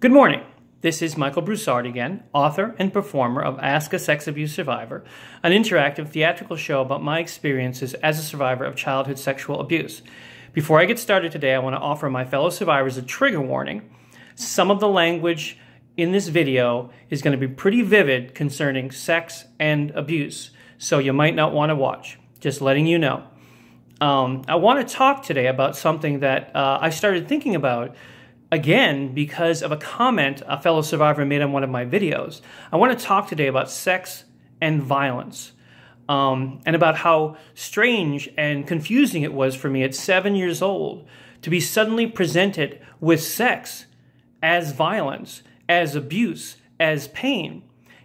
Good morning. This is Michael Broussard again, author and performer of Ask a Sex Abuse Survivor, an interactive theatrical show about my experiences as a survivor of childhood sexual abuse. Before I get started today, I want to offer my fellow survivors a trigger warning. Some of the language in this video is going to be pretty vivid concerning sex and abuse, so you might not want to watch. Just letting you know. I want to talk today about something that I started thinking about again because of a comment a fellow survivor made on one of my videos. I want to talk today about sex and violence and about how strange and confusing it was for me at 7 years old to be suddenly presented with sex as violence, as abuse, as pain,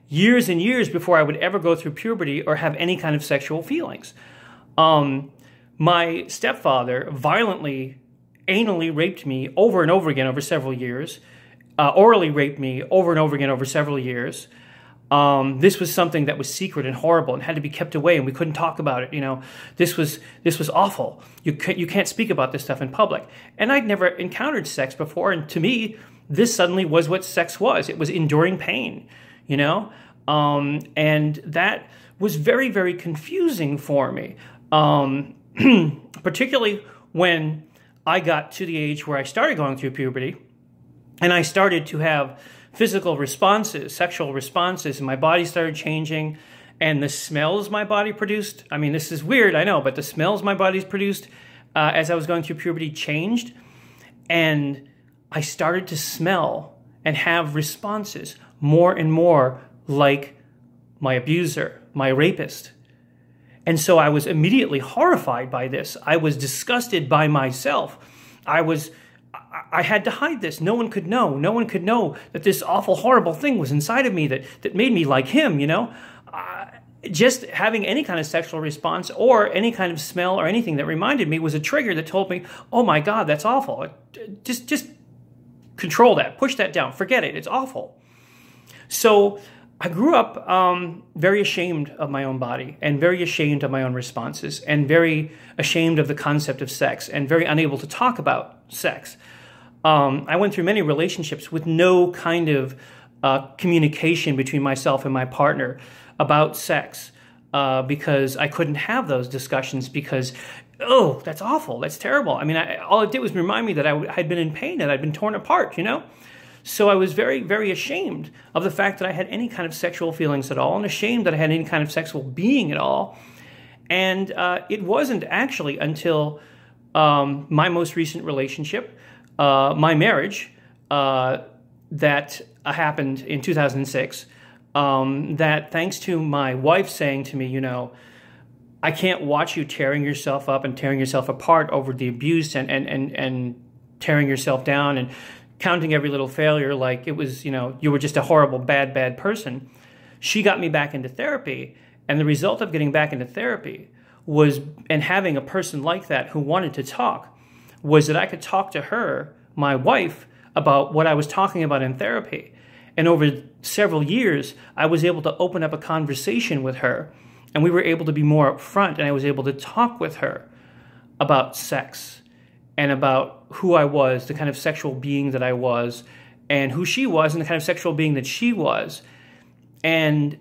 years and years before I would ever go through puberty or have any kind of sexual feelings. My stepfather violently, anally raped me over and over again over several years, orally raped me over and over again over several years. This was something that was secret and horrible and had to be kept away, and we couldn't talk about it. You know, this was awful. You can't speak about this stuff in public. And I'd never encountered sex before, and to me, this suddenly was what sex was. It was enduring pain, you know, and that was very, very confusing for me. Particularly when I got to the age where I started going through puberty and I started to have physical responses, sexual responses, and my body started changing, and the smells my body produced, I mean, this is weird, I know, but the smells my body's produced as I was going through puberty changed, and I started to smell and have responses more and more like my abuser, my rapist. And so I was immediately horrified by this. I was disgusted by myself. I had to hide this. No one could know. No one could know that this awful, horrible thing was inside of me that made me like him, you know? Just having any kind of sexual response or any kind of smell or anything that reminded me was a trigger that told me, oh my God, that's awful. Just control that. Push that down. Forget it. It's awful. So I grew up very ashamed of my own body and very ashamed of my own responses and very ashamed of the concept of sex and very unable to talk about sex. I went through many relationships with no kind of communication between myself and my partner about sex because I couldn't have those discussions because, oh, that's awful, that's terrible. I mean, all it did was remind me that I had been in pain and I'd been torn apart, you know? So I was very, very ashamed of the fact that I had any kind of sexual feelings at all and ashamed that I had any kind of sexual being at all. And it wasn't actually until my most recent relationship, my marriage, that happened in 2006, that thanks to my wife saying to me, you know, I can't watch you tearing yourself up and tearing yourself apart over the abuse and tearing yourself down and counting every little failure like it was, you know, you were just a horrible, bad person. She got me back into therapy. And the result of getting back into therapy was, and having a person like that who wanted to talk, was that I could talk to her, my wife, about what I was talking about in therapy. And over several years, I was able to open up a conversation with her. And we were able to be more upfront, and I was able to talk with her about sex and about who I was, the kind of sexual being that I was, and who she was, and the kind of sexual being that she was. And,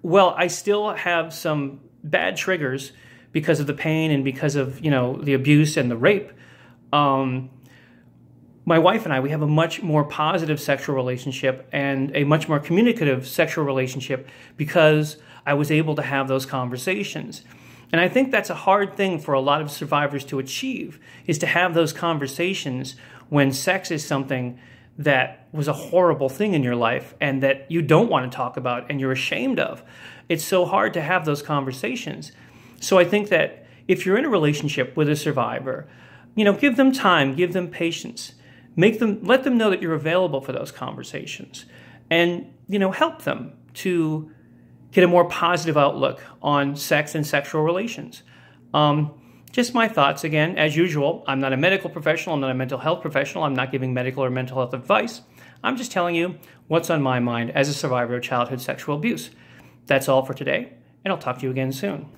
well, I still have some bad triggers because of the pain and because of, you know, the abuse and the rape. My wife and I, we have a much more positive sexual relationship and a much more communicative sexual relationship because I was able to have those conversations. And I think that's a hard thing for a lot of survivors to achieve, is to have those conversations when sex is something that was a horrible thing in your life and that you don't want to talk about and you're ashamed of. It's so hard to have those conversations. So I think that if you're in a relationship with a survivor, you know, give them time, give them patience, let them know that you're available for those conversations, and, you know, help them to get a more positive outlook on sex and sexual relations. Just my thoughts. Again, as usual, I'm not a medical professional, I'm not a mental health professional, I'm not giving medical or mental health advice. I'm just telling you what's on my mind as a survivor of childhood sexual abuse. That's all for today, and I'll talk to you again soon.